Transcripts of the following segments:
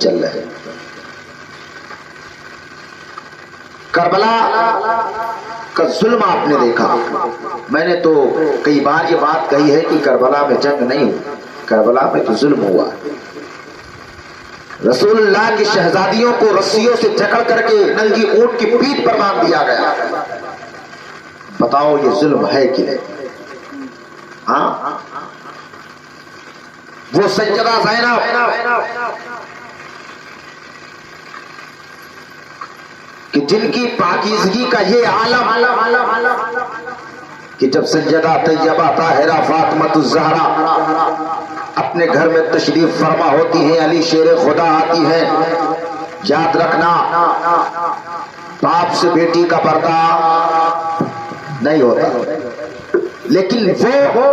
چل رہے. کربلا کا ظلم آپ نے دیکھا. میں نے تو کئی بار یہ بات کہی ہے کہ کربلا میں جنگ نہیں ہوئی، کربلا میں تو ظلم ہوا. رسول اللہ کی شہزادیوں کو رسیوں سے جکڑ کر کے ننگی اونٹ کی پیٹھ پر باندھ دیا گیا. بتاؤ یہ ظلم ہے کہ نہیں؟ ہاں، وہ سیدہ زینب کہ جن کی پاکیزگی کا یہ عالم کہ جب سیدہ طیبہ طاہرہ فاطمۃ الزہرا اپنے گھر میں تشریف فرما ہوتی ہیں، علی شیر خدا آتی ہیں. یاد رکھنا باپ سے بیٹی کا پردہ نہیں ہوتا، لیکن وہ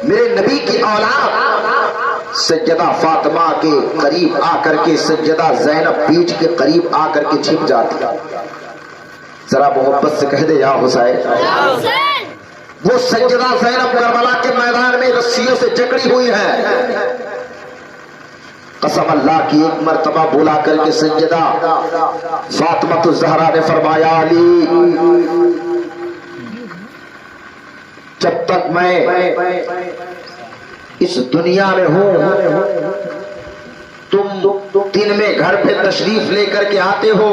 میرے نبی کی اولاد سیدہ فاطمہ کے قریب آ کر کے سیدہ زینب پیٹھ کے قریب آ کر کے چھپ جاتی. ذرا محبت سے کہہ دے یا حسین. وہ سیدہ زینب کربلا کے میدان میں رسیوں سے جکڑی ہوئی ہے. قسم اللہ کی ایک مرتبہ بلا کر کے سیدہ فاطمہ الزہرا نے فرمایا، علی جب تک میں اس دنیا میں ہوں تم دن میں گھر پہ تشریف لے کر کے آتے ہو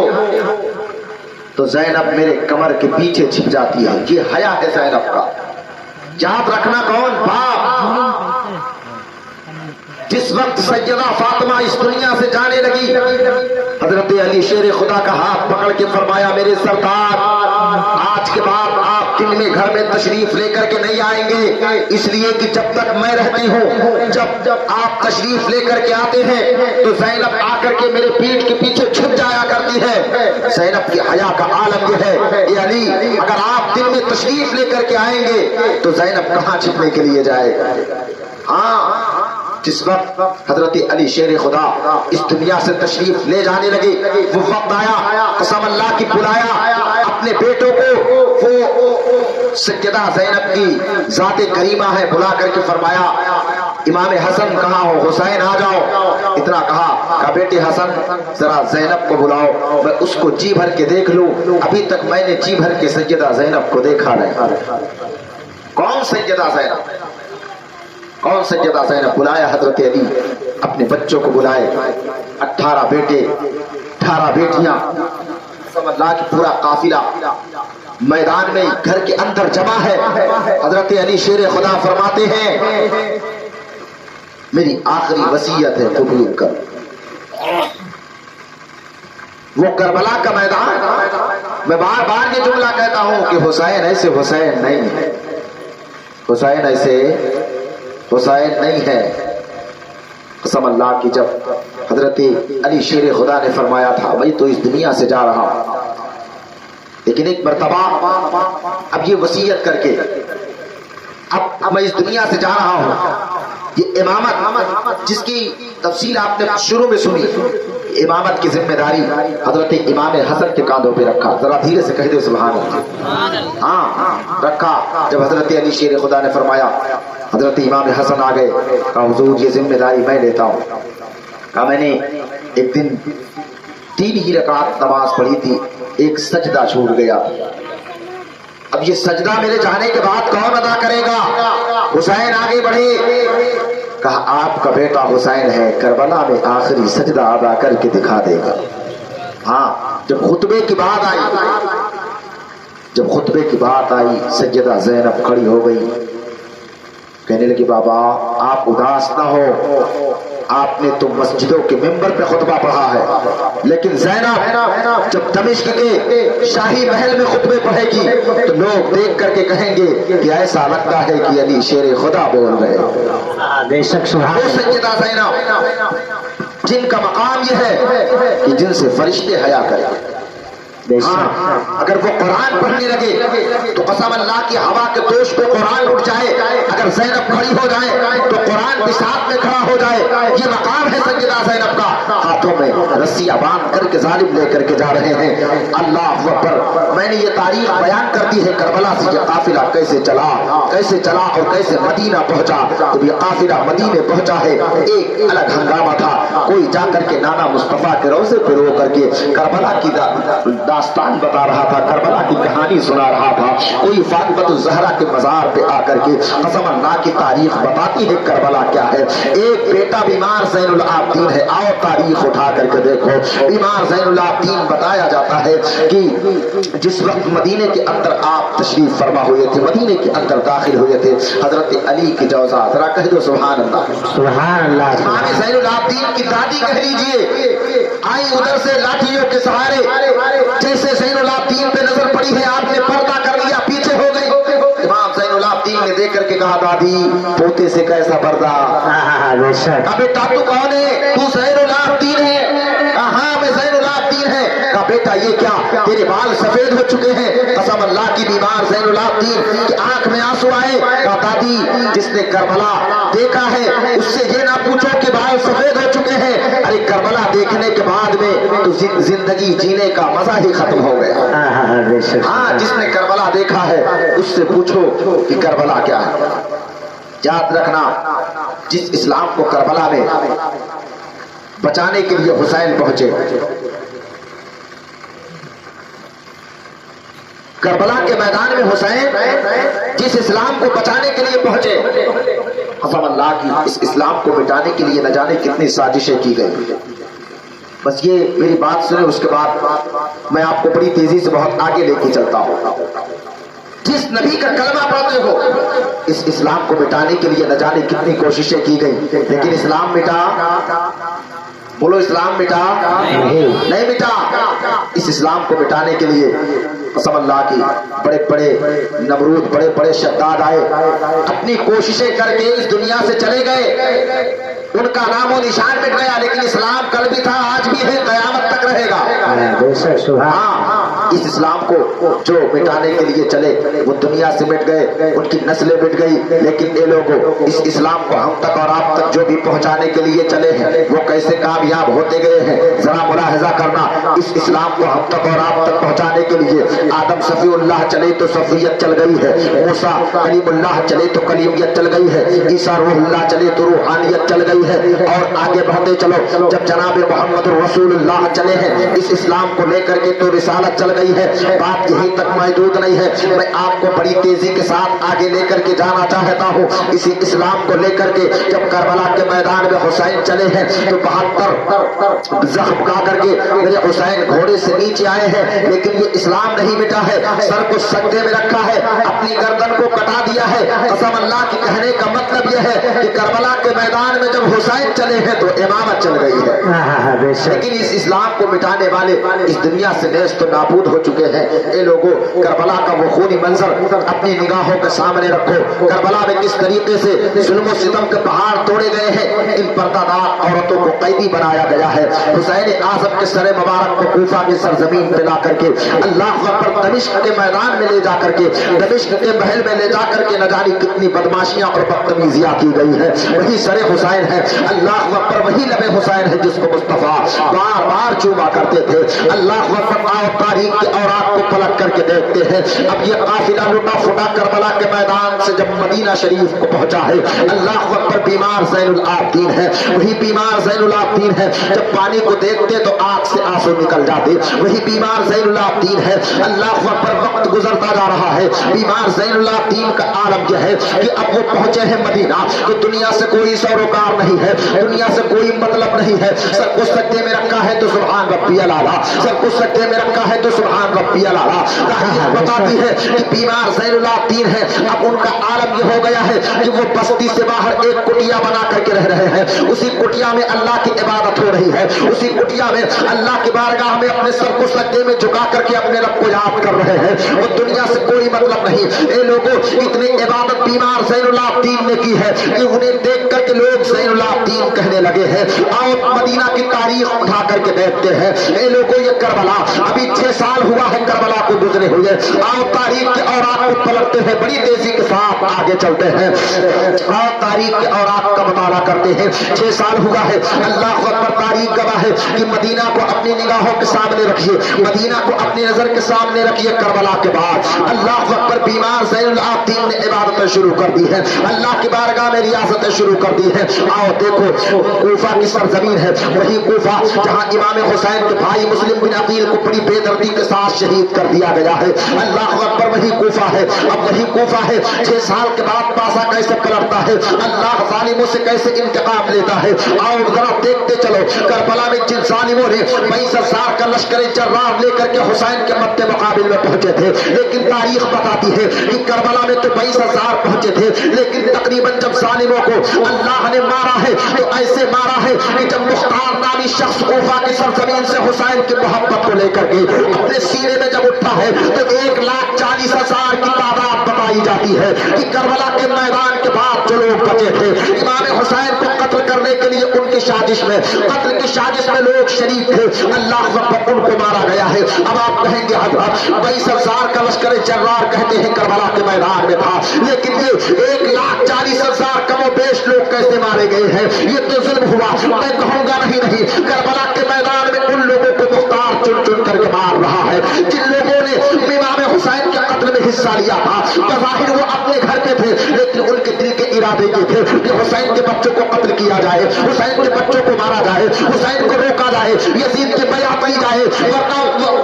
تو زینب میرے کمر کے پیچھے چھپ جاتی ہے. یہ حیا ہے زینب کا. یاد رکھنا کون باپ جس وقت سیدہ فاطمہ اس دنیا سے جانے لگی، حضرت علی شیر خدا کا ہاتھ پکڑ کے فرمایا، میرے سردار آج کے بعد آپ دن میں گھر میں تشریف لے کر کے نہیں آئیں گے، اس لیے کہ جب تک میں رہتی ہوں جب آپ تشریف لے کر کے آتے ہیں تو زینب آ کر کے میرے پیٹھ کے پیچھے چھپ جایا کرتی ہے. زینب کی حیا کا عالم یہ ہے، اے علی اگر آپ دن میں تشریف لے کر کے آئیں گے تو زینب کہاں چھپنے کے لیے جائے گا. ہاں، جس وقت حضرت علی شیر خدا اس دنیا سے تشریف لے جانے لگے، وہ وقت آیا قسم اللہ کی بلایا اپنے بیٹوں کو. وہ سیدہ زینب کی ذات کریمہ ہے، بلا کر کے فرمایا، امام حسن کہاں ہو، حسین آ جاؤ. اتنا کہا بیٹے حسن ذرا زینب کو بلاؤ، میں اس کو جی بھر کے دیکھ لوں. ابھی تک میں نے جی بھر کے سیدہ زینب کو دیکھا نہیں. کون سیدہ زینب؟ کون سیدہ زینب؟ بلایا حضرت علی اپنے بچوں کو بلائے. 18 بیٹے 18 بیٹیاں، اللہ کی پورا قافلہ میدان میں گھر کے اندر جمع ہے. حضرت علی شیر خدا فرماتے ہیں، میری آخری وصیت ہے قبول کر. وہ کربلا کا میدان، میں بار بار یہ جملہ کہتا ہوں کہ حسین ایسے حسین نہیں ہے، حسین ایسے حسین نہیں ہے. قسم اللہ کی جب حضرت علی شیر خدا نے فرمایا تھا میں تو اس دنیا سے جا رہا ہوں، لیکن ایک مرتبہ اب یہ وصیت کر کے اب میں اس دنیا سے جا رہا ہوں. یہ امامت جس کی تفصیل آپ نے شروع میں سنی، امامت کی ذمہ داری حضرت امام حسن کے کاندھوں پہ رکھا. ذرا دھیرے سے کہہ دے سبحان اللہ. ہاں رکھا. جب حضرت علی شیر خدا نے فرمایا، حضرت امام حسن آ گئے، کہا حضور یہ ذمہ داری میں لیتا ہوں. کہا میں نے ایک دن 3 ہی رکعت نماز پڑھی تھی، ایک سجدہ چھوٹ گیا. اب یہ سجدہ میرے جانے کے بعد کون ادا کرے گا؟ حسین آگے بڑھے، کہا آپ کا بیٹا حسین ہے، کربلا میں آخری سجدہ ادا کر کے دکھا دے گا. ہاں جب خطبے کی بات آئی سیدہ زینب کھڑی ہو گئی، کہنے لگی بابا آپ اداس نہ ہو، آپ نے تو مسجدوں کے ممبر پہ خطبہ پڑھا ہے، لیکن زینب جب دمشق کے شاہی محل میں خطبے پڑھے گی تو لوگ دیکھ کر کے کہیں گے کہ ایسا لگتا ہے کہ علی شیر خدا بول رہے. بے شک سیدہ زینب جن کا مقام یہ ہے کہ جن سے فرشتے حیا کریں. اگر وہ قرآن پڑھنے لگے تو قسم اللہ کی ہوا کے دوش پہ قرآن اٹھ جائے. اگر زینب کھڑی ہو جائے تو قرآن بھی ساتھ میں کھڑا ہو جائے. یہ مقام ہے سیدہ زینب کا. ہاتھوں میں رسیاں باندھ کر کے ظالم لے کر کے جا رہے ہیں. اللہ اکبر. میں نے یہ تاریخ بیان کرتی ہے کربلا سے یہ قافلہ کیسے چلا اور کیسے مدینہ پہنچا. جب یہ قافلہ مدینے پہنچا ہے ایک الگ ہنگامہ تھا. کوئی جا کر کے نانا مصطفیٰ کے روضے پہ رو کر کے کربلا کی داستان بتا رہا تھا, کربلا کی کہانی سنا رہا تھا. کوئی فاطمۃ الزہرا کے مزار پہ آ کر کے قسم اللہ کی تاریخ بتاتی ہے کربلا کیا ہے. ایک بیٹا بیمار زین العابدین ہے. آؤ تاریخ اٹھا کر کے دیکھو. بیمار زین العابدین بتایا جاتا ہے کہ جس وقت مدینے کے اندر آپ تشریف فرما ہوئے تھے, مدینے کے اندر داخل ہوئے تھے, حضرت علی کی جوزا, ذرا کہہ دو سبحان اللہ, سبحان اللہ. امام زین العابدین کی دادی کہہ لیجیے آئی ادھر سے لاٹھیوں کے سہارے, جیسے زین العابدین پہ نظر پڑی ہے آپ نے پردہ کر لیا, پیچھے ہو گئی. امام زین العابدین نے دیکھ کر کے کہا دادی پوتے سے کیسا پردہ. بیٹا تو کون ہے؟ تو زین العابدین ہے. ہاں میں زین العابدین ہے. کہا بیٹا یہ کیا تیرے بال سفید ہو چکے ہیں؟ قسم اللہ کی بیمار زین العابدین کی آنکھ میں آنسو آئے. کہا دادی جس نے کربلا دیکھا ہے اس سے یہ نہ پوچھو کہ بال سفید ہو چکے ہیں. ارے کربلا دیکھنے کے بعد میں تو زندگی جینے کا مزہ ہی ختم ہو گیا. ہاں جس نے کربلا دیکھا ہے اس سے پوچھو کہ کربلا کیا ہے. یاد رکھنا جس اسلام کو کربلا میں بچانے کے لیے حسین پہنچے, کربلا کے میدان میں حسین جس اسلام کو بچانے کے لیے پہنچے, قسم اللہ کی اس اسلام کو مٹانے کے لیے نہ جانے کتنی سازشیں کی گئی. بس یہ میری بات سنیں, اس کے بعد میں آپ کو بڑی تیزی سے بہت آگے لے کے چلتا ہوں. جس نبی کا کلمہ پڑھتے ہو اس اسلام کو مٹانے کے لیے نہ جانے کتنی کوششیں کی گئی, لیکن اسلام مٹا. بولو اسلام مٹا نہیں مٹا. اس اسلام کو مٹانے کے لیے قسم اللہ کی بڑے بڑے نمرود, بڑے بڑے شداد آئے, اپنی کوششیں کر کے اس دنیا سے چلے گئے. ان کا نام و نشان مٹ گیا, لیکن اسلام کل بھی تھا, آج بھی ہے, قیامت تک رہے گا. ہاں اس اسلام کو جو مٹانے کے لیے چلے وہ دنیا سے مٹ گئے, ان کی نسلیں مٹ گئی, لیکن یہ لوگ اس اسلام کو ہم تک اور آپ تک جو بھی پہنچانے کے لیے چلے ہیں وہ کیسے کامیاب ہوتے گئے ہیں. ذرا ملاحظہ کرنا, اس اسلام کو ہم تک اور آپ تک پہنچانے کے لیے آدم صفی اللہ چلے تو صفیت چل گئی ہے, موسیٰ کلیم اللہ چلے تو کلیمیت چل گئی ہے, عیسیٰ روح اللہ چلے تو روحانیت چل گئی ہے, اور آگے بڑھتے چلو جب جناب محمد رسول اللہ چلے ہیں اس اسلام کو لے کر کے تو رسالت چل گئی ہے. بات یہیں تک محدود نہیں ہے, میں آپ کو بڑی تیزی کے ساتھ آگے لے کر کے جانا چاہتا ہوں. اسی اسلام کو لے کر کے جب کربلا کے میدان میں حسین چلے ہیں تو 72 زخم کھا کر کے میرے حسین گھوڑے سے نیچے آئے ہیں, لیکن یہ اسلام نہیں مٹا ہے. سر کو سجدے میں رکھا ہے, اپنی گردن کو کٹا دیا ہے. قسم اللہ کی کہنے کا مطلب یہ ہے کہ کربلا کے میدان میں جب حسین چلے ہیں تو امامت چل گئی ہے, لیکن اس اسلام کو مٹانے والے اس دنیا سے نیست و نابود ہو چکے ہیں. اے لوگوں کربلا کا وہ خونی منظر اپنی نگاہوں کے سامنے رکھو. کربلا میں کس طریقے سے ظلم و ستم کے پہاڑ توڑے گئے ہیں, ان پردہ دار عورتوں کو قیدی بنایا گیا ہے. حسین اعظم کے سر مبارک کو کوفہ کی سرزمین پہ لا کر کے اللہ اکبر دمشق کے میدان میں لے جا کر کے, دمشق کے محل میں لے جا کر کے نہ جانے کتنی بدماشیاں اور بدتمیزیاں کی گئی ہے. وہی سر حسین ہے, اللہ اکبر وہی لب حسین ہے جس کو مصطفیٰ بار بار چوما کرتے تھے. اللہ اکبر آؤ تاریخ کے اوراق کو پلٹ کر کے دیکھتے ہیں. اب یہ قافلہ لٹا پھٹا کربلا کے میدان سے جب مدینہ شریف کو پہنچا ہے, اللہ اکبر بیمار زین العابدین ہے, وہی بیمار زین العابدین ہے. جب پانی کو دیکھتے تو آنکھ سے آنسو نکل جاتے, وہی بیمار زین العابدین ہے. اللہ اکبر وقت گزرتا جا رہا ہے, بیمار زین العابدین کا عالم یہ ہے کہ اب وہ پہنچے ہیں مدینہ تو دنیا سے کوئی سروکار نہیں ہے, دنیا سے کوئی مطلب نہیں ہے. سر کو سجدے میں رکھا ہے تو سبحان ربی الاعلیٰ, سر کو سجدے میں رکھا ہے تو سبحان ربی الاعلیٰ. تاریخ بتاتی ہے کہ بیمار زین العابدین ہے, اب ان کا عالم یہ ہو گیا ہے کہ وہ بستی سے باہر ایک کٹیا بنا کر کے رہ رہے ہیں. اسی کٹیا میں اللہ کی عبادت ہو رہی ہے, اسی کٹیا میں اللہ کی بارگاہ میں اپنے سر کو سجدے میں جھکا کر کے اپنے رب کو یاد کر رہے ہیں. وہ دنیا سے کوئی مطلب نہیں. اے لوگوں اتنی عبادت بیمار زین العابدین نے کی ہے کہ انہیں دیکھ کر کے لوگ زین العابدین کہنے لگے ہیں. آؤ مدینہ کی تاریخ اٹھا کر کے دیکھتے ہیں. اے لوگوں یہ کربلا ابھی 6 سال ہوا ہے کربلا کو گزرے ہوئے. آؤ تاریخ کے اوراق کو پلٹتے ہیں, بڑی تیزی کے ساتھ آگے چلتے ہیں. آؤ تاریخ کے اوراق کا مطالعہ کرتے ہیں. 6 سال ہوا ہے, اللہ اکبر تاریخ گواہ ہے کہ مدینہ کو اپنی نگاہوں کے سامنے رکھیے، مدینہ کو اپنی نظر کے سامنے رکھیے۔ کربلا کے بعد اللہ اکبر بیمار زین العابدین نے عبادتیں شروع کر دی ہے، اللہ کی بارگاہ میں ریاستیں شروع کر دی ہیں۔ آؤ دیکھو کوفہ کی سرزمین ہے، وہی کوفہ جہاں امام حسین کے بھائی مسلم بن عقیل کو بڑی بے دردی کے ساتھ شہید کر دیا گیا ہے۔ اللہ اکبر وہی کوفہ ہے، اب وہی کوفہ ہے 6 سال کے بعد پاسا کیسے پلٹتا ہے، اللہ ظالموں سے کیسے انتقام لیتا ہے۔ آؤ ذرا دیکھتے چلو کربلا میں جن ظالموں نے 22,000 کا لشکر جرار لے کر کے حسین کے مد مقابل میں پہنچے تھے، لیکن تاریخ بتاتی ہے کہ کربلا میں تو 22,000 پہنچے تھے، لیکن تقریباً جب ظالموں کو اللہ نے مارا ہے تو ایسے مارا ہے کہ جب مختار نامی شخص کوفہ کی سرزمین سے حسین کی محبت کو لے کر کے اپنے سینے میں جب اٹھا ہے تو 1,40,000 کی تعداد بتائی جاتی ہے کہ کربلا کے میدان کے بعد جو لوگ بچے تھے امام حسین کو قتل کرنے کے لیے ان کی سازش میں، قتل کی سازش میں لوگ شریک تھے، اللہ وقت ان کو مارا گیا ہے۔ اب آپ کہیں گے حضرت 22,000 کا لشکر جرار کہتے ہیں کربلا کے میدان میں تھا، لیکن یہ 1,40,000 کم و بیش لوگ کیسے مارے گئے ہیں؟ یہ تو ظلم ہوا، میں کہوں گا نہیں، کربلا کے میدان میں ان لوگوں کو مختار چن چن کر کے مار رہا ہے جن لوگوں نے امام حسین کے قتل میں حصہ لیا تھا۔ بظاہر وہ اپنے گھر پہ تھے، لیکن ان کے دل کے ارادے یہ تھے کہ حسین کے بچوں کو قتل کیا جائے، حسین کے بچوں کو مارا جائے، حسین کو روکا جائے، یزید کی بیعت لی جائے، ورنہ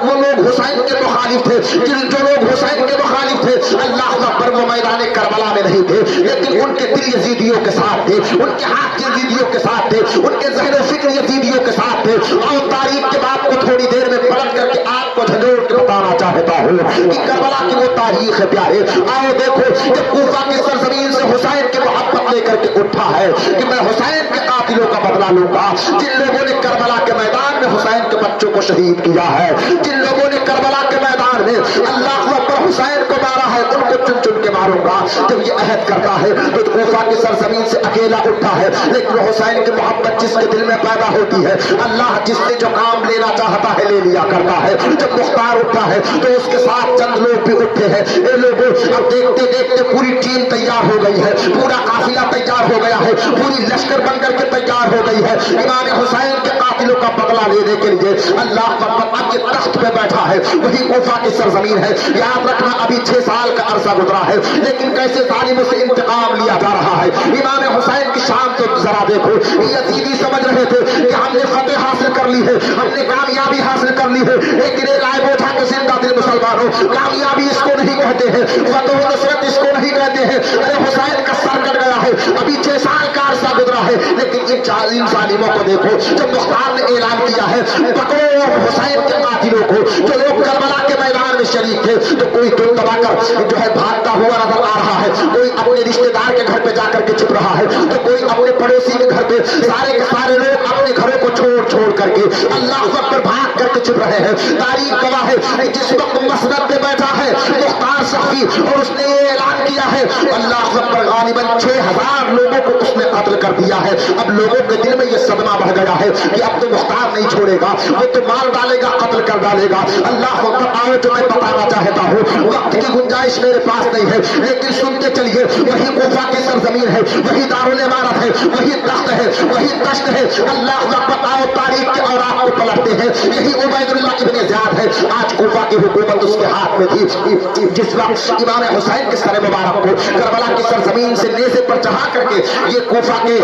وہ لوگ حسین کے مخالف تھے، جو لوگ حسین کے مخالف تھے اللہ اکبر وہ میدان کربلا میں نہیں تھے، لیکن ان کے دل یزیدیوں کے ساتھ تھے، ان کے ہاتھ یزیدیوں کے ساتھ تھے، ان کے ذہن و فکر یزیدیوں کے ساتھ تھے۔ اور تاریخ کے بات کو تھوڑی دیر میں پلٹ کر کے آپ کو جھنجھوڑ کے بتانا چاہتا ہوں کہ کربلا کی وہ تاریخ ہے پیارے۔ آؤ دیکھو جب کوفہ کی سرزمین سے حسین کی محبت لے کر کے اٹھا ہے کہ میں حسین کے قاتلوں کا بدلہ لوں گا، جن لوگوں نے کربلا کے میدان میں حسین کے بچوں کو شہید کیا ہے، جن لوگوں نے کربلا کے میدان میں اللہ اکبر حسین کو مارا ہے، ان کو چن چن کے ماروں گا۔ جب یہ عہد کرتا ہے تو کوفہ کی سرزمین سے اکیلا اٹھا ہے، لیکن حسین کی محبت جس کے دل میں پیدا ہوتی ہے اللہ جس نے جو کام لینا چاہتا ہے لے لیا کرتا ہے۔ جب مختار اٹھا ہے تو اس کے ساتھ چند لوگ بھی اٹھے ہیں، اے لوگوں اب دیکھتے دیکھتے پوری ٹیم تیار ہو گئی ہے، پورا قافلہ تیار ہو گیا ہے، پوری لشکر بن کر کے تیار ہو گئی ہے امام حسین کے قاتلوں کا بدلہ لینے کے لیے۔ اللہ اب یہ تخت پہ بیٹھا ہے، وہی کوفہ کی سرزمین ہے۔ یاد رکھنا ابھی 6 سال کا عرصہ گزرا ہے، لیکن کیسے ظالموں سے انتقام لیا جا رہا ہے۔ امام حسین کی شان تو ذرا دیکھو، یزیدی سمجھ رہے تھے کہ ہم نے فتح حاصل کر لی ہے، ہم نے کامیابی حاصل کر لی ہے، لیکن ایک آئے بوجھا کے زندہ دل مسلمانوں کامیابی اس کو نہیں کہتے ہیں، فتح و نصرت اس کو نہیں کہتے ہیں۔ ارے حسین کا سر کٹ گیا ہے، ابھی 6 سال کا عرصہ گزرا ہے، لیکن ان ظالموں کو دیکھو جب مختار نے اعلان کیا ہے پکڑو حسین کے قاتلوں کو جو لوگ کربلا کے میدان میں شریک تھے، تو کوئی دل دبا کر جو ہے بھاگتا ہوا نظر آ رہا ہے، کوئی اپنے رشتے دار کے گھر پہ جا کر کے چھپ رہا ہے، تو کوئی اپنے پڑوسی کے گھر پہ، سارے کے سارے لوگ اپنے گھروں کو چھوڑ کر کے اللہ اکبر بھاگ کر کے چھپ رہے ہیں۔ تاریخ گواہ ہے کہ جس وقت مسند پہ بیٹھا ہے مختار سخی اور اس نے یہ اعلان کیا ہے اللہ اکبر غالباً 6,000 لوگوں کو اس نے قتل کر دیا ہے۔ اب لوگوں کے دل میں یہ صدمہ بڑھ گیا ہے کہ اب تو مختار نہیں چھوڑے گا، وہ تو مار ڈالے گا، قتل کر ڈالے گا۔ اللہ اکبر آؤ جو میں بتانا چاہتا ہوں، وقت کی گنجائش میرے پاس نہیں ہے، لیکن سنتے چلیے وہی کوفہ کی سرزمین ہے، وہی دارالعمارت ہے، وہی تخت ہے، وہی دشت ہے۔ اللہ اکبر آؤ تاریخ کے اوراق کو پلٹتے ہیں، یہی عبید اللہ ابن زیاد ہے، آج کوفہ کی حکومت اس کے ہاتھ میں تھی جس وقت امام حسین کے سر مبارک کو کربلا کی سرزمین سے نیزے پر چڑھا کر کے یہ کوفہ کے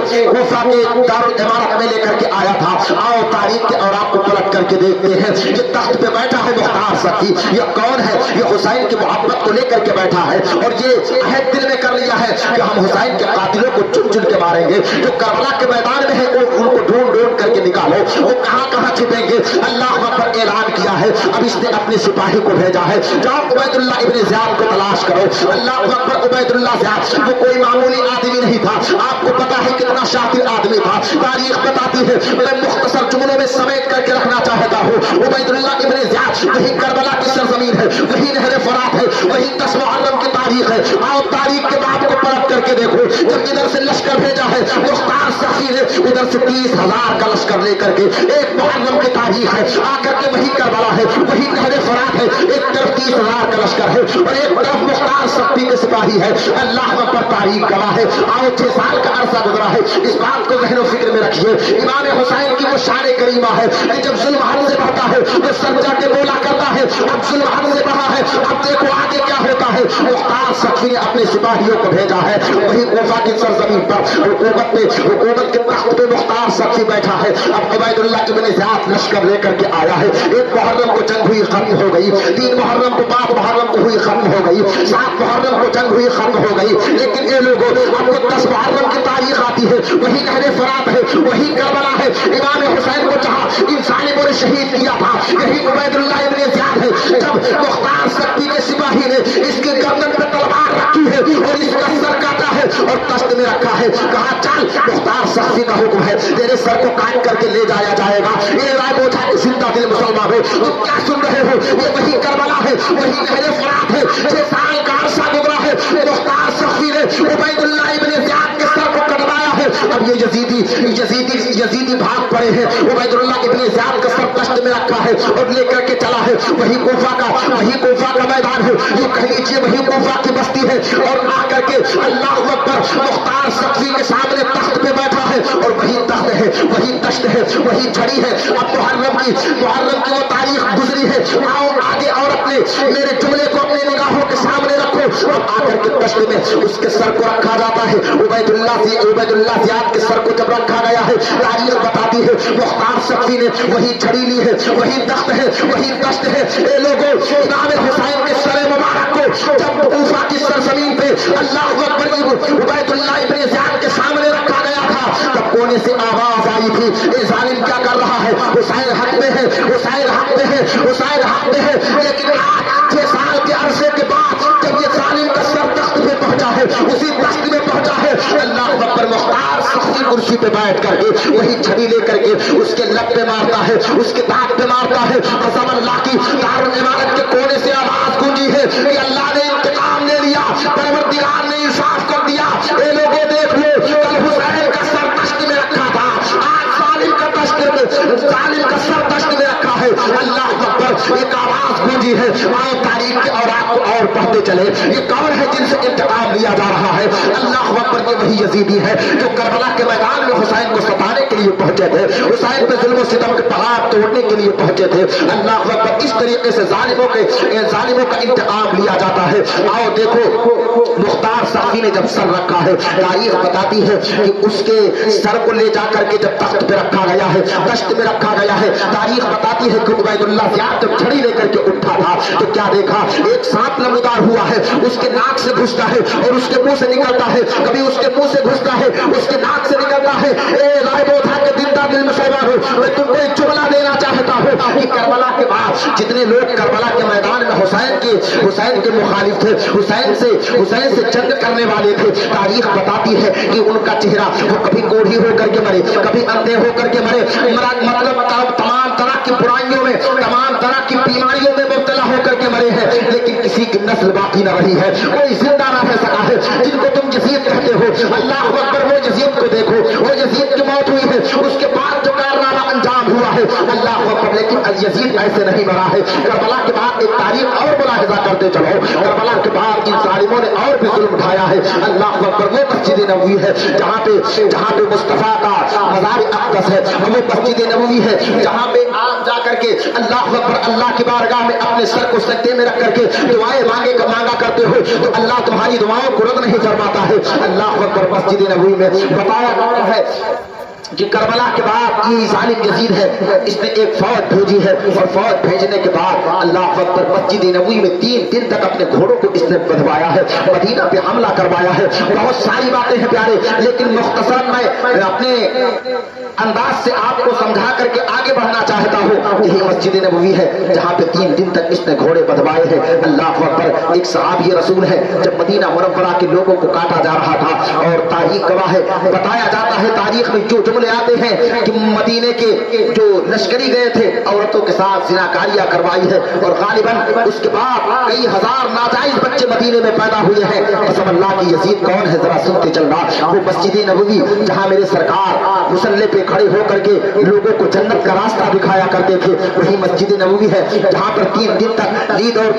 دارالعمارت میں لے کر کے آیا تھا۔ آؤ تاریخ کے اوراق کو پلٹ کر کے دیکھتے ہیں، یہ تخت پہ بیٹھا ہے مختار سخی، یہ کون ہے؟ یہ حسین کی محبت کو لے کر کے بیٹھا ہے اور یہ عہد دل میں کر لیا ہے کہ ہم حسین کے قاتلوں کو چن چن کے ماریں گے، جو کربلا کے میدان میں ہے ان کو ڈھونڈ کر کے نکالو، وہ کہاں کہاں چھپیں گے۔ اللہ پر اعلان کیا ہے، اب اس نے اپنے سپاہی کو بھیجا ہے، جاؤ عبید اللہ ابن زیاد کو تلاش کرو۔ اللہ اکبر عبید اللہ زیاد وہ کوئی معمولی آدمی نہیں تھا، آپ کو پتا ہے کتنا شاطر آدمی تھا، تاریخ بتاتی ہے۔ میں مختصر جملوں میں سمیٹ کر کے رکھنا چاہتا ہوں، عبید اللہ ابن زیاد وہی کربلا کی سرزمین ہے، وہی نہر فرات ہے، وہی 10 محرم کی تاریخ ہے۔ آؤ تاریخ کے باب کو پلٹ کر کے دیکھو، جب ادھر سے لشکر بھیجا ہے مختار سخی نے، ادھر سے 30,000 کا لشکر لے کر کے، ایک محرم کی تاریخ ہے، آ کر کے وہی کربلا ہے، وہی نہر فرات ہے، ایک طرف 30,000 کا لشکر ہے اور ایک طرف مختار سخی کے سپاہی ہے۔ اللہ پر تاریخ گواہ ہے۔ آؤ 6 سال کا عرصہ گزرا ہے، اس بات کو ذہن و فکر میں رکھیے، امام حسین کی وہ شان کریمہ ہے کہ جب ظلم حد سے بڑھتا ہے تو سر جا کے بولا کرتا ہے اب ظلم حد سے بڑھا ہے، اب دیکھو آگے کیا ہوتا ہے۔ مختار سخی نے اپنے سپاہیوں کو بھیجا ہے، وہی کوفہ کی سرزمین پر حکومت کے تخت پہ مختار سخی بیٹھا ہے۔ اب عبید اللہ ابن زیاد لشکر لے کر کے آیا ہے، 1 محرم کو جنگ ہوئی ختم ہو گئی، 3 محرم کو 5 محرم کو ہوئی ختم ہو گئی، 7 محرم کو جنگ ہوئی ختم ہو گئی، لیکن یہ لوگوں اب کو 10 محرم کی تاریخ آتی ہے، وہی نہر فرات ہے، وہی کربلا ہے، امام حسین کو جہاں ان ظالموں نے شہید کیا تھا یہی عبید اللہ ابن زیاد ہے۔ جب مختار سخی کے سپاہی نے اس کے گردن پہ تلوار رکھی ہے اور اس کا سر کاٹا ہے اور تشت میں رکھا ہے، کہا چل مختار سخی کا حکم ہے تیرے سر کو کاٹ کر کے لے جایا جائے گا۔ یہ رائے بوجھا کہ زندہ دل مسلمان ہو، تم کیا سن رہے ہو؟ یہ وہی کربلا ہے، وہی نہر فرات ہے، 6 سال کا عرصہ گزرا ہے، مختار سخی نے عبید اللہ ابن زیاد کے سر کو کٹوایا ہے۔ اب یہ یزیدی بھاگ پڑے ہیں، عبید اللہ ابن زیاد کا سر تشت میں رکھا ہے اور لے کر کے چلا ہے، وہی کوفہ کا میدان ہے، یہ کہہ لیجیے وہی کوفہ کی بستی ہے، اور آ کر کے اللہ اکبر مختار سخی کے سامنے تخت پہ بیٹھا ہے اور وہی تخت ہے، وہی تشت ہے، وہی چھڑی ہے۔ اب محرم کی وہ تاریخ گزری ہے، آؤ آگے اور اپنے میرے جملے کو اپنے نگاہوں کے سامنے رکھو۔ اب آ کر کے تشت میں اس کے سر کو رکھا جاتا ہے، عبید اللہ زیاد کے سر کو جب رکھا گیا ہے، تاریخ بتاتی ہے مختار سخی نے وہی چھڑی لی ہے، وہی تخت ہے، وہی تشت ہے۔ اے لوگوں، امام حسین کے سر مبارک کو جب کوفہ کی سرزمین پہ اللہ اکبر عبید اللہ ابن زیاد کے سامنے رکھا گیا تھا، تب کونے سے آواز آئی تھی اے ظالم کیا کر رہا ہے؟ حسین حق میں ہے، حسین حق میں ہے، حسین حق میں ہے۔ لیکن آج 6 سال کے عرصے کے بعد جب یہ ظالم کا سر تخت پہ پہنچا ہے، اسی تخت میں پہنچا ہے، اللہ اکبر مختار سخی کرسی پہ بیٹھ کر کے وہی چھڑی لے کر کے اس کے لب پہ مارتا ہے، اس کے دانت پہ مارتا ہے۔ قسم اللہ کی، دارالعمارت کے کونے سے آواز گونجی ہے کہ اللہ نے انتقام لے لیا، پروردگار نے انصاف کر دیا۔ اے لوگوں دیکھ لو، کل حسین کا سر تشت میں رکھا تھا، آج ظالم کا سر تشت میں رکھا ہے۔ اللہ اکبر، ایک آواز گونجی ہے۔ آؤ تاریخ کے اوراق کو اور پڑھتے چلے، یہ کون ہے جن سے انتقام لیا جا رہا ہے؟ اللہ اکبر، یہ وہی یزیدی ہے جو کربلا کے میدان میں حسین کو ستانے کے لیے پہنچے تھے، حسین پہ ظلم و ستم کے پہاڑ توڑنے کے لیے پہنچے تھے۔ اللہ اکبر، اس طریقے سے ظالموں کا انتقام لیا جاتا ہے۔ آؤ دیکھو، مختار سخی نے جب سر رکھا ہے، تاریخ بتاتی ہے کہ اس کے سر کو لے جا کر کے جب تخت پہ رکھا گیا ہے، دشت میں رکھا گیا ہے، تاریخ بتاتی ہے کہ عبید اللہ زیاد جب چھڑی لے کر کے اٹھا تھا تو کیا دیکھا؟ ایک سانپ نمودار ہوا ہے، اس کے ناک سے گھستا ہے اور اس کے منہ سے نکلتا ہے، کبھی اس کے منہ سے گھستا ہے، اس کے ناک سے نکلتا ہے۔ اے رائبو تھا کہ زندہ دل مسلمان ہو، میں تم کو ایک جملہ دینا چاہتا ہوں کہ کربلا کے بعد جتنے لوگ کربلا کے میدان میں حسین کے مخالف تھے، حسین سے جنگ کرنے والے تھے، تاریخ بتاتی ہے کہ ان کا چہرہ وہ کبھی کوڑھی ہو کر کے مرے، کبھی اندھے ہو کر کے مرے، مطلب تمام طرح کی برائیوں میں، تمام طرح کی بیماریوں میں مبتلا ہو کر کے مرے ہیں، لیکن کسی کی نسل باقی نہ رہی ہے، کوئی زندہ نہ رہ سکا ہے۔ جن کو تم یزید کہتے ہو، اللہ اکبر، وہ یزید کو دیکھو، وہ یزید کی موت ہوئی ہے، اس کے بعد جو کارنامہ انجام ہوا ہے، اللہ اکبر، لیکن یزید ایسے نہیں مرا ہے۔ کربلا کے بعد ایک تاریخ اور ملاحظہ کرتے چلو، کربلا کے بعد ان ظالموں نے اور بھی ظلم اٹھایا ہے۔ اللہ اکبر، وہ مسجد نبوی ہے جہاں پہ مصطفیٰ کا مزار اقدس ہے، وہ مسجد نبوی ہے جہاں پہ آپ جا کر کے اللہ اکبر، اللہ کی بارگاہ میں اپنے سر کو سجدے میں رکھ کر کے دعائیں مانگا کرتے ہو تو اللہ تمہاری دعاؤں کو رد نہیں فرماتا ہے۔ اللہ اکبر، مسجد نبوی میں بتایا گیا ہے کہ کربلا کے بعد یہ ظالم یزید ہے، اس نے ایک فوج بھیجی ہے، اور فوج بھیجنے کے بعد اللہ اکبر مسجد نبوی میں 3 دن تک اپنے گھوڑوں کو اس نے بندھوایا ہے، مدینہ پہ حملہ کروایا ہے۔ بہت ساری باتیں ہیں پیارے، لیکن مختصر میں اپنے انداز سے آپ کو سمجھا کر کے آگے بڑھنا چاہتا ہوں۔ یہی مسجد مسجد نبوی ہے جہاں پہ 3 دن تک اس نے گھوڑے بدوائے ہیں. اللہ اکبر. ایک صحابی رسول ہے جب مدینہ منورہ کے لوگوں کو کاٹا جا رہا تھا اور تاریخ گواہ ہے, بتایا جاتا ہے تاریخ میں جو جملے آتے ہیں کہ مدینے کے جو لشکری گئے تھے عورتوں کے ساتھ زناکاریاں کروائی ہے اور غالباً اس کے بعد کئی ہزار ناجائز بچے مدینے میں پیدا ہوئے ہیں. قسم اللہ کی یزید کون ہے ذرا سنتے چلنا. وہ مسجد نبوی جہاں میرے سرکار مصلی پہ کھڑے ہو کر کے لوگوں کو جنت کا راستہ دکھایا کرتے تھے, وہی مسجد نبوی ہے جہاں پر 3 دن تک لید اور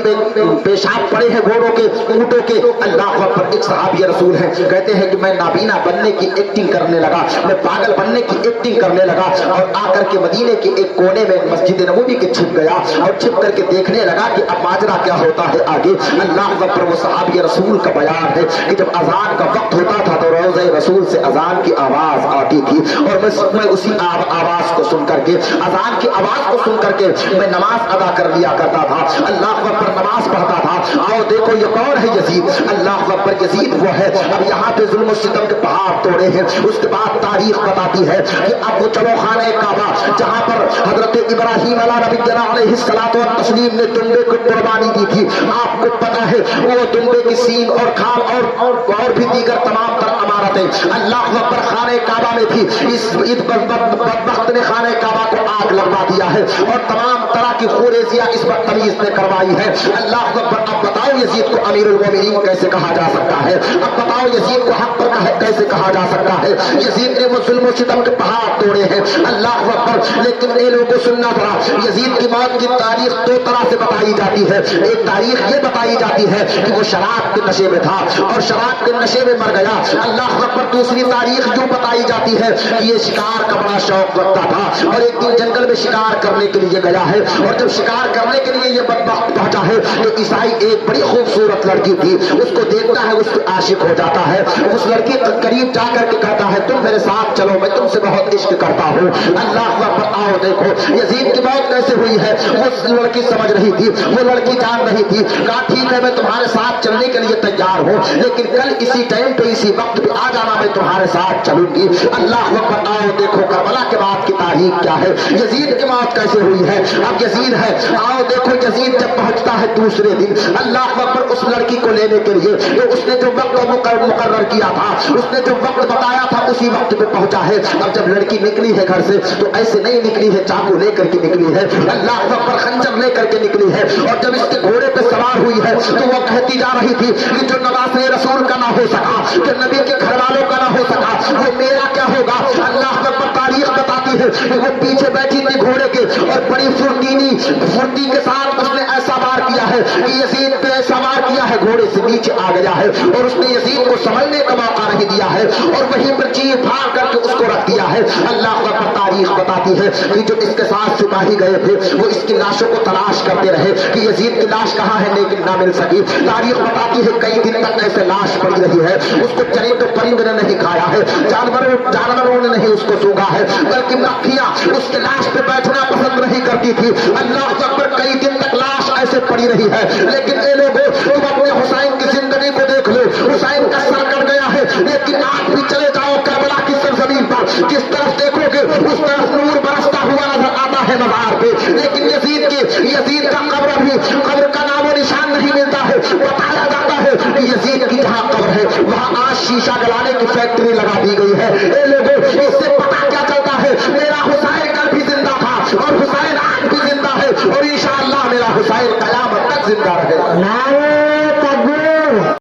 پیشاب پڑے ہیں گھوڑوں کے اونٹوں کے. اللہ اکبر. ایک صحابی رسول ہے کہتے ہیں کہ میں نابینا بننے کی ایکٹنگ کرنے لگا, میں پاگل بننے کی ایکٹنگ کرنے لگا اور آ کر کے مدینے کے ایک کونے میں مسجد نبوی کے چھپ گیا اور چھپ کر کے دیکھنے لگا کہ اب ماجرا کیا ہوتا ہے آگے. اللہ اکبر. وہ صحابی رسول کا بیان ہے کہ جب اذان کا وقت ہوتا تھا تو روضہ رسول سے اذان کی آواز آتی تھی اور میں اسی آواز کو سن کر کے, اذان کی آواز کو سن کر کے میں نماز ادا کر لیا کرتا تھا. اللہ اکبر. نماز پڑھتا تھا. آؤ دیکھو یہ کون ہے یزید. اللہ اکبر. یزید وہ ہے اب یہاں پہ ظلم و ستم کے پہاڑ توڑے ہیں. اس کے بعد تاریخ بتاتی ہے کہ اب وہ چلو خانہ کعبہ جہاں پر حضرت ابراہیم علیہ الصلوۃ والتسلیم نے دمبے کو قربانی دی تھی. آپ کو پتا ہے وہ دمبے کی سینگ اور کھال اور بھی دیگر تمام تر عمارتیں اللہ اکبر خانہ کعبہ میں تھی. اس بدبخت نے خانہ کعبہ کو آگ لگوا دیا ہے اور تمام طرح کی خوریزیاں اس بدتمیز نے کروائی ہے. اللہ اکبر. اب بتاؤ یزید کو امیر المومنین کیسے کہا جا سکتا ہے؟ اب بتاؤ یزید کو حق پر کیسے کہا جا سکتا ہے؟ یزید نے وہ ظلم و ستم کے پہاڑ توڑے ہیں. اللہ اکبر. لیکن اے لوگوں سننا ذرا, یزید کی موت کی تاریخ 2 طرح سے بتائی جاتی ہے. ایک تاریخ یہ بتائی جاتی ہے کہ وہ شراب کے نشے میں تھا اور شراب کے نشے میں مر گیا. اللہ اکبر. دوسری تاریخ جو بتائی جاتی ہے کہ یہ شکار کا بڑا شوق رکھتا تھا اور ایک دن جنگل میں شکار کرنے کے لیے گیا ہے اور جب شکار کرنے کے لیے یہ بدبخت پہنچا ہے تو عیسائی ایک بڑی خوبصورت لڑکی تھی, اس کو دیکھتا ہے, اس کو عاشق ہو جاتا ہے. اس لڑکی کے قریب جا کر کے کہتا ہے تم میرے ساتھ چلو, میں تم سے بہت عشق کرتا ہوں. اللہ اکبر. آؤ دیکھو یزید کی موت کیسے ہوئی ہے. وہ لڑکی سمجھ رہی تھی, وہ لڑکی جان رہی تھی. کہا ٹھیک ہے میں تمہارے ساتھ چلنے کے لیے تیار ہوں لیکن کل اسی ٹائم پہ اسی وقت پہ آ جانا, میں تمہارے ساتھ چلوں گی. اللہ اکبر. آؤ دیکھو کربلا کے بعد کی تاریخ کیا ہے, یزید کی موت کیسے ہوئی ہے. اب یزید ہے, آؤ دیکھو یزید جب پہنچتا ہے دوسرے دن اللہ اکبر اس لڑکی کو لینے کے لیے تو اس نے جو وقت مقرر کیا تھا, اس نے جو وقت بتایا تھا اسی وقت پہ پہنچا ہے. اب جب لڑکی نکلی ہے گھر سے تو ایسے نہیں نکلی ہے چاقو لے کر کے نکلی ہے, اللہ اکبر خنجر لے کر کے نکلی ہے. اور جب اس کے گھوڑے پہ سوار ہوئی ہے تو وہ کہتی جا رہی تھی کہ جو نواسے رسول کا نہ ہو سکا, جو نبی کے گھر والوں کا نہ ہو سکا, وہ میرا کیا ہوگا. اللہ اکبر. تاریخ بتاتی ہے کہ وہ پیچھے بیٹھی تھی گھوڑے کے اور بڑی پھرتی کے ساتھ اس نے ایسا وار کیا ہے کہ یزید پہ ایسا وار کیا ہے گھوڑے سے نیچے آ گیا ہے اور اس نے یزید کو سمجھنے کا موقع نہیں دیا ہے اور وہیں پر چیر پھاڑ کر کے اس کو رکھ دیا ہے. اللہ اکبر. تاریخ بتاتی ہے کہ جو اس کے ساتھ سپاہی گئے تھے وہ اس کی لاشوں کو تلاش کرتے رہے کہ یزید کی لاش کہاں ہے لیکن نہ مل سکی. تاریخ بتاتی ہے کئی دن تک ایسے لاش پڑی رہی ہے, اس کو چرند و پرند نے نہیں کھایا ہے, جانوروں نے نہیں اس کو سونگا ہے, بلکہ مکھیاں اس کے لاش پہ بیٹھنا پسند نہیں کرتی تھی. اللہ اکبر. کئی دن تک لاش ایسے پڑی رہی ہے. لیکن اے لوگوں تم اپنے حسین کی زندگی کو دیکھ لو, حسین کا سر کٹ گیا ہے لیکن آج بھی چلے جاؤ کربلا کی سرزمین پر, جس طرف دیکھو گے اس طرف نور برستا ہوا نظر آتا ہے مزار پہ. لیکن یزید کا قبر کا نام و نشان نہیں ملتا ہے. بتایا جاتا ہے کہ یزید کی جہاں قبر ہے وہاں آج شیشہ گلانے کی فیکٹری لگا دی گئی ہے. اے لوگوں اس سے پتا کیا چلتا ہے میرا حسین کل بھی زندہ تھا اور حسین آج بھی زندہ ہے اور انشاءاللہ میرا حسین قیامت تک زندہ رہے گا.